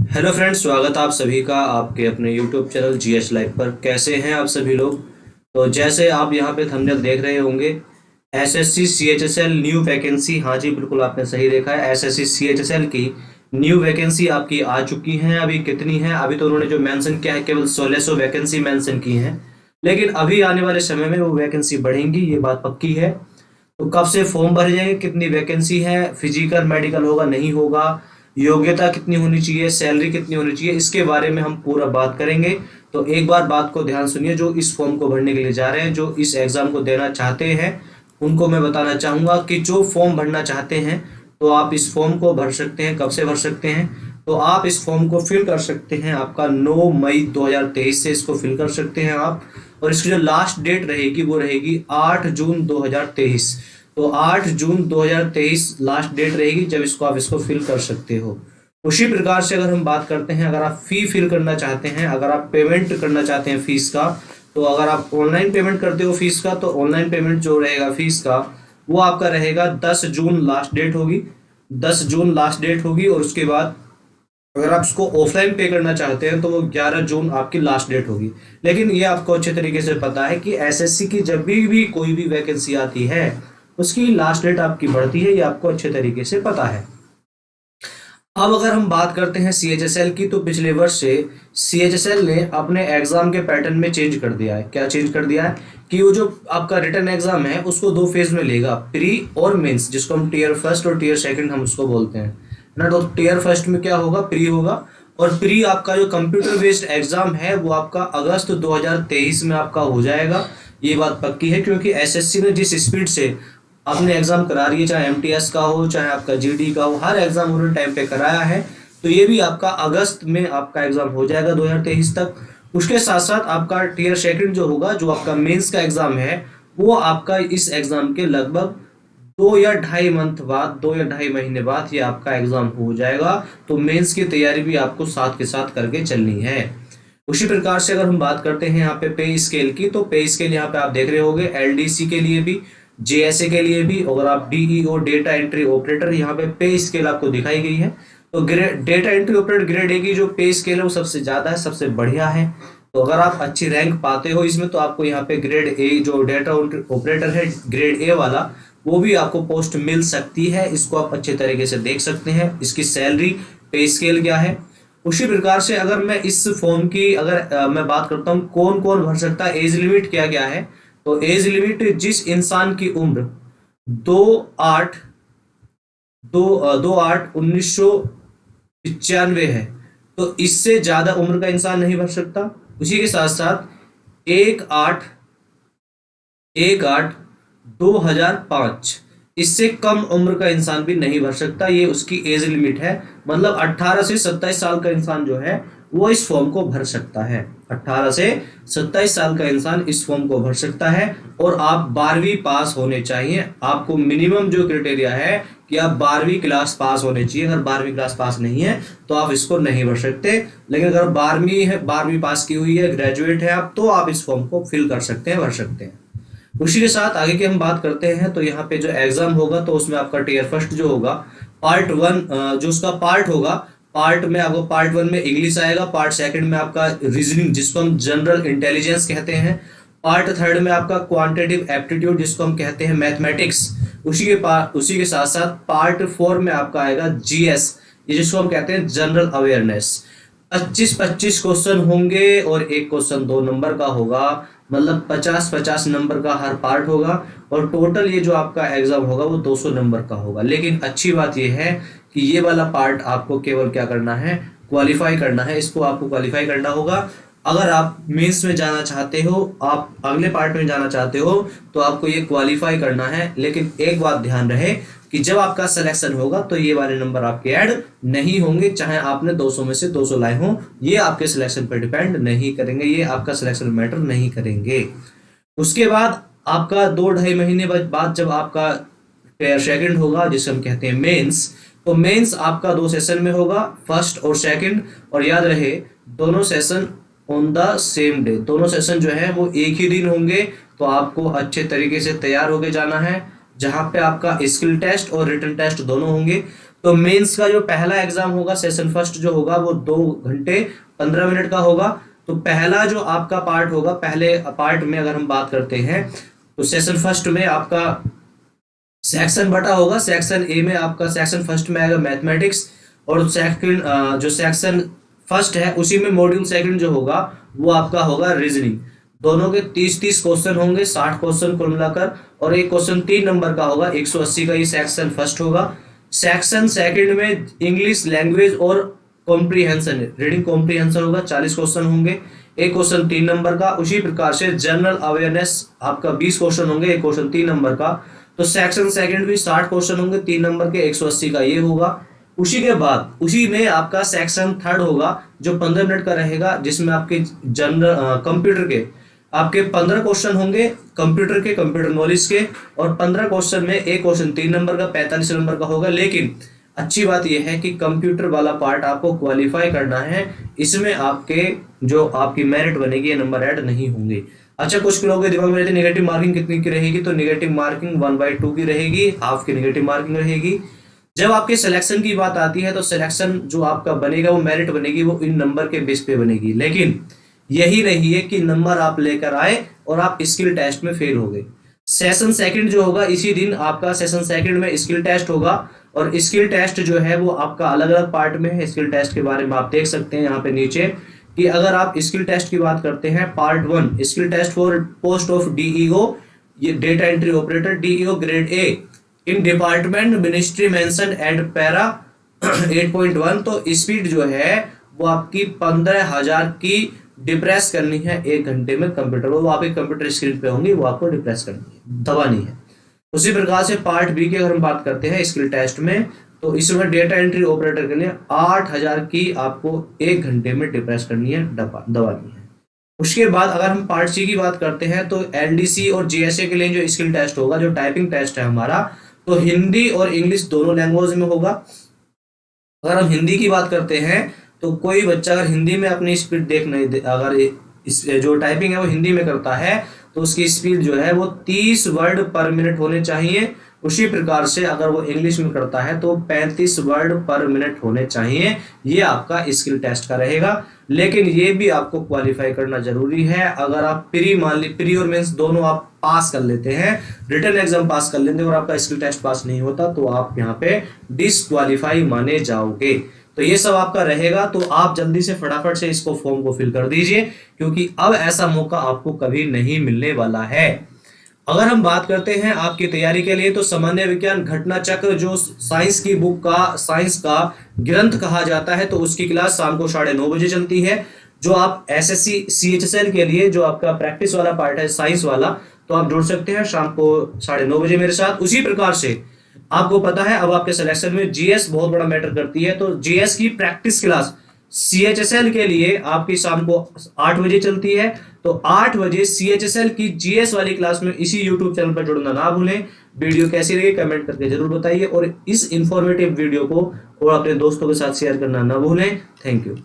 Hello friends, स्वागत है आप सभी का आपके अपने यूट्यूब चैनल जीएस लाइव पर। कैसे हैं आप सभी लोग। तो जैसे आप यहाँ पे थंबनेल देख रहे होंगे, एसएससी सीएचएसएल न्यू वैकेंसी। हाँ जी, बिल्कुल आपने सही देखा है। एसएससी सीएचएसएल की न्यू वैकेंसी आपकी आ चुकी हैं। अभी कितनी है, अभी तो उन्होंने जो मेंशन किया है केवल 1600 वैकेंसी मेंशन की हैं, लेकिन अभी आने वाले समय में वो वैकेंसी बढ़ेंगी, ये बात पक्की है। तो कब से फॉर्म भरे जाएंगे, कितनी वैकेंसी है, फिजिकल मेडिकल होगा नहीं होगा, योग्यता कितनी होनी चाहिए, सैलरी कितनी होनी चाहिए, इसके बारे में हम पूरा बात करेंगे। तो एक बार बात को ध्यान सुनिए, जो इस फॉर्म को भरने के लिए जा रहे हैं, जो इस एग्जाम को देना चाहते हैं, उनको मैं बताना चाहूंगा कि जो फॉर्म भरना चाहते हैं तो आप इस फॉर्म को भर सकते हैं। कब से भर सकते हैं, तो आप इस फॉर्म को फिल कर सकते हैं आपका 9 मई 2023 से इसको फिल कर सकते हैं आप। और इसकी जो लास्ट डेट रहेगी वो रहेगी 8 जून 2023। तो 8 जून 2023 लास्ट डेट रहेगी जब आप इसको फिल कर सकते हो। उसी प्रकार से अगर हम बात करते हैं, अगर आप फी फिल करना चाहते हैं, अगर आप पेमेंट करना चाहते हैं फीस का, तो अगर आप ऑनलाइन पेमेंट करते हो फीस का, तो ऑनलाइन पेमेंट जो रहेगा फीस का वो आपका रहेगा 10 जून लास्ट डेट होगी। 10 जून लास्ट डेट होगी। और उसके बाद अगर आप इसको ऑफलाइन पे करना चाहते हैं तो वो 11 जून आपकी लास्ट डेट होगी। लेकिन ये आपको अच्छे तरीके से पता है कि एसएससी की जब भी कोई भी वैकेंसी आती है उसकी लास्ट डेट आपकी बढ़ती है, ये आपको अच्छे तरीके से पता है। अब अगर हम बात करते हैं सीएचएसएल की, तो पिछले वर्ष से सीएचएसएल ने अपने एग्जाम के पैटर्न में चेंज कर दिया है। क्या चेंज कर दिया है कि वो जो आपका रिटर्न एग्जाम है उसको दो फेज में लेगा, प्री और मेंस, जिसको हम टीयर फर्स्ट और टीयर सेकंड हम उसको बोलते हैं ना। तो टीयर फर्स्ट में क्या होगा, प्री होगा। और प्री आपका जो कंप्यूटर बेस्ड एग्जाम है वो आपका अगस्त 2023 में आपका हो जाएगा। ये बात पक्की है, क्योंकि एसएससी ने जिस स्पीड से आपने एग्जाम करा रही है, चाहे एमटीएस का हो चाहे आपका जीडी का हो, हर एग्जाम उन्होंने टाइम पे कराया है। तो ये भी आपका अगस्त में आपका एग्जाम हो जाएगा 2023 तक। उसके साथ साथ आपका टीयर सेकंड जो होगा, जो आपका मेंस का एग्जाम है, वो आपका इस एग्जाम के लगभग 2 या ढाई मंथ बाद, 2 या ढाई महीने बाद ये आपका एग्जाम हो जाएगा। तो मेंस की तैयारी भी आपको साथ के साथ करके चलनी है। उसी प्रकार से अगर हम बात करते हैं यहाँ पे पे स्केल की, तो पे स्केल यहाँ पे आप देख रहे होंगे एलडीसी के लिए भी, जेएसए के लिए भी, अगर आप डीईओ डेटा एंट्री ऑपरेटर, यहाँ पे स्केल आपको दिखाई गई है। तो data entry operator grade A की जो पे स्केल है वो सबसे ज्यादा है, सबसे बढ़िया है। तो अगर आप अच्छी रैंक पाते हो इसमें, तो आपको यहाँ पे ग्रेड ए जो डेटा ऑपरेटर है ग्रेड ए वाला, वो भी आपको पोस्ट मिल सकती है। इसको आप अच्छे तरीके से देख सकते हैं, इसकी सैलरी, पे स्केल क्या है। उसी प्रकार से अगर मैं इस फॉर्म की अगर मैं बात करता हूँ कौन कौन भर सकता है, एज लिमिट क्या क्या है, तो एज लिमिट जिस इंसान की उम्र 2/8 2/8/1995 है, तो इससे ज्यादा उम्र का इंसान नहीं भर सकता। उसी के साथ साथ 1/8/2005, इससे कम उम्र का इंसान भी नहीं भर सकता। ये उसकी एज लिमिट है। मतलब 18 से 27 साल का इंसान जो है वो इस फॉर्म को भर सकता है। 18 से 27 साल का इंसान इस फॉर्म को भर सकता है। और आप 12वीं पास होने चाहिए। आपको मिनिमम जो क्राइटेरिया है कि आप 12वीं क्लास पास होने चाहिए। अगर 12वीं क्लास पास नहीं है तो आप इसको नहीं भर सकते। लेकिन अगर 12वीं है, 12वीं पास की हुई है, ग्रेजुएट है आप, तो आप इस फॉर्म को फिल कर सकते हैं, भर सकते हैं। उसी के साथ आगे की हम बात करते हैं, तो यहाँ पे जो एग्जाम होगा तो उसमें आपका टीयर फर्स्ट जो होगा, पार्ट वन, जो उसका पार्ट होगा, पार्ट में आपको पार्ट वन में इंग्लिश आएगा, पार्ट सेकंड में आपका रीजनिंग जिसको हम जनरल इंटेलिजेंस कहते हैं, पार्ट थर्ड में आपका क्वांटिटेटिव एप्टीट्यूड जिसको हम कहते हैं मैथमेटिक्स। उसी के साथ साथ पार्ट फोर में आपका आएगा जीएस, ये जिसको हम कहते हैं जनरल अवेयरनेस। 25-25 क्वेश्चन होंगे और एक क्वेश्चन 2 नंबर का होगा। मतलब 50-50 नंबर का हर पार्ट होगा। और टोटल ये जो आपका एग्जाम होगा वो 200 नंबर का होगा। लेकिन अच्छी बात ये है कि ये वाला पार्ट आपको केवल क्या करना है, क्वालिफाई करना है। इसको आपको क्वालिफाई करना होगा। अगर आप मेंस में जाना चाहते हो, आप अगले पार्ट में जाना चाहते हो, तो आपको ये क्वालिफाई करना है। लेकिन एक बात ध्यान रहे कि जब आपका सिलेक्शन होगा तो ये वाले नंबर आपके ऐड नहीं होंगे, चाहे आपने 200 में से 200 लाए हो। ये आपके सिलेक्शन पर डिपेंड नहीं करेंगे, ये आपका सिलेक्शन मैटर नहीं करेंगे। उसके बाद आपका 2-2.5 महीने बाद जब आपका सेकंड होगा, जिसे हम कहते हैं मेंस, तो मेंस आपका 2 सेशन में होगा, फर्स्ट और सेकंड। और याद रहे दोनों session on the same day, दोनों सेशन जो है वो एक ही दिन होंगे। तो आपको अच्छे तरीके से तैयार होके जाना है। जहां पे आपका स्किल टेस्ट और रिटन टेस्ट दोनों होंगे। तो मेंस का जो पहला एग्जाम होगा, सेशन फर्स्ट जो होगा, वो 2 घंटे 15 मिनट का होगा। तो पहला जो आपका पार्ट होगा, पहले पार्ट में अगर हम बात करते हैं तो सेशन फर्स्ट में आपका सेक्शन बटा होगा। सेक्शन ए में आपका सेक्शन फर्स्ट में आएगा मैथमेटिक्स, और सेकंड जो सेक्शन फर्स्ट है उसी में मॉड्यूल सेकंड जो होगा वो आपका होगा रीजनिंग। दोनों के 30-30 क्वेश्चन होंगे, 60 क्वेश्चन कुल मिलाकर, और एक क्वेश्चन 3 नंबर का होगा, 180 का ये सेक्शन फर्स्ट होगा। सेक्शन सेकंड में इंग्लिश लैंग्वेज और कॉम्प्रीहेंशन, रीडिंग कॉम्प्रीहेंशन होगा, 40 क्वेश्चन होंगे, एक क्वेश्चन 3 नंबर का। उसी प्रकार से जनरल अवेयरनेस आपका 20 क्वेश्चन होंगे, एक क्वेश्चन 3 नंबर का। तो सेक्शन सेकंड भी 60 क्वेश्चन होंगे, 3 नंबर के, 180 का ये होगा। उसी के बाद उसी में आपका सेक्शन थर्ड होगा जो 15 मिनट का रहेगा, जिसमें आपके जनरल कंप्यूटर के आपके 15 क्वेश्चन होंगे, कंप्यूटर के, कंप्यूटर नॉलेज के, और 15 क्वेश्चन में एक क्वेश्चन 3 नंबर का, 45 नंबर का होगा। लेकिन अच्छी बात यह है कि कंप्यूटर वाला पार्ट आपको क्वालिफाई करना है, इसमें आपके जो आपकी मेरिट बनेगी ये नंबर ऐड नहीं होंगे। अच्छा, कुछ लोगों के दिमाग में रहती है नेगेटिव मार्किंग कितनी की रहेगी, तो नेगेटिव मार्किंग 1/2 की रहेगी, हाफ की नेगेटिव मार्किंग रहेगी। जब आपके सिलेक्शन की बात आती है तो सिलेक्शन जो आपका बनेगा वो मेरिट बनेगी, वो इन नंबर के बेस पे बनेगी। लेकिन यही रही है कि नंबर आप लेकर आए और आप स्किल टेस्ट में फेल हो गए। सेशन सेकंड जो होगा, इसी दिन आपका सेशन सेकंड में स्किल टेस्ट होगा, और स्किल टेस्ट जो है वो आपका अलग अलग पार्ट में है। स्किल टेस्ट के बारे में आप देख सकते हैं यहाँ पे नीचे कि अगर आप स्किल टेस्ट की बात करते हैं, part 1 skill test for post of DEO, ये data entry operator, DEO grade A in department ministry mention and para 8.1। तो स्पीड जो है वो आपकी 15,000 की डिप्रेस करनी है 1 घंटे में कंप्यूटर, वो आपके कंप्यूटर स्क्रीन पे होंगी, वो आपको डिप्रेस करनी है, दबानी है। उसी प्रकार से पार्ट बी की अगर हम बात करते हैं स्किल टेस्ट में, तो इसमें डेटा एंट्री ऑपरेटर के लिए 8,000 की आपको 1 घंटे में डिप्रेस करनी है, दबानी है। उसके बाद अगर हम पार्ट सी की बात करते हैं तो एलडीसी और जीएसए के लिए जो स्किल टेस्ट होगा, जो टाइपिंग टेस्ट है हमारा, तो हिंदी और इंग्लिश दोनों लैंग्वेज में होगा। अगर हम हिंदी की बात करते हैं तो कोई बच्चा अगर हिंदी में अपनी स्पीड अगर इस जो टाइपिंग है वो हिंदी में करता है तो उसकी स्पीड जो है वो 30 वर्ड पर मिनट होने चाहिए। उसी प्रकार से अगर वो इंग्लिश में करता है तो 35 वर्ड पर मिनट होने चाहिए। ये आपका स्किल टेस्ट का रहेगा। लेकिन ये भी आपको क्वालिफाई करना जरूरी है। अगर आप प्री और मेंस दोनों आप पास कर लेते हैं, रिटन एग्जाम पास कर लेते हैं और आपका स्किल टेस्ट पास नहीं होता तो आप यहाँ पे डिस्क्वालीफाई माने जाओगे। तो ये सब आपका रहेगा। तो आप जल्दी से फटाफट से इसको फॉर्म को फिल कर दीजिए, क्योंकि अब ऐसा मौका आपको कभी नहीं मिलने वाला है। अगर हम बात करते हैं आपकी तैयारी के लिए, तो सामान्य विज्ञान घटना चक्र जो साइंस की बुक का, साइंस का ग्रंथ कहा जाता है, तो उसकी क्लास शाम को 9:30 बजे चलती है। जो आप एसएससी सीएचएसएल के लिए जो आपका प्रैक्टिस वाला पार्ट है साइंस वाला, तो आप जुड़ सकते हैं शाम को 9:30 बजे मेरे साथ। उसी प्रकार से आपको पता है अब आपके सिलेक्शन में जीएस बहुत बड़ा मैटर करती है, तो जीएस की प्रैक्टिस क्लास सीएचएसएल के लिए आपकी शाम को 8 बजे चलती है। तो 8 बजे सीएचएसएल की जीएस वाली क्लास में इसी यूट्यूब चैनल पर जुड़ना ना भूलें। वीडियो कैसी लगी कमेंट करके जरूर बताइए, और इस इंफॉर्मेटिव वीडियो को और अपने दोस्तों के साथ शेयर करना ना भूलें। Thank you.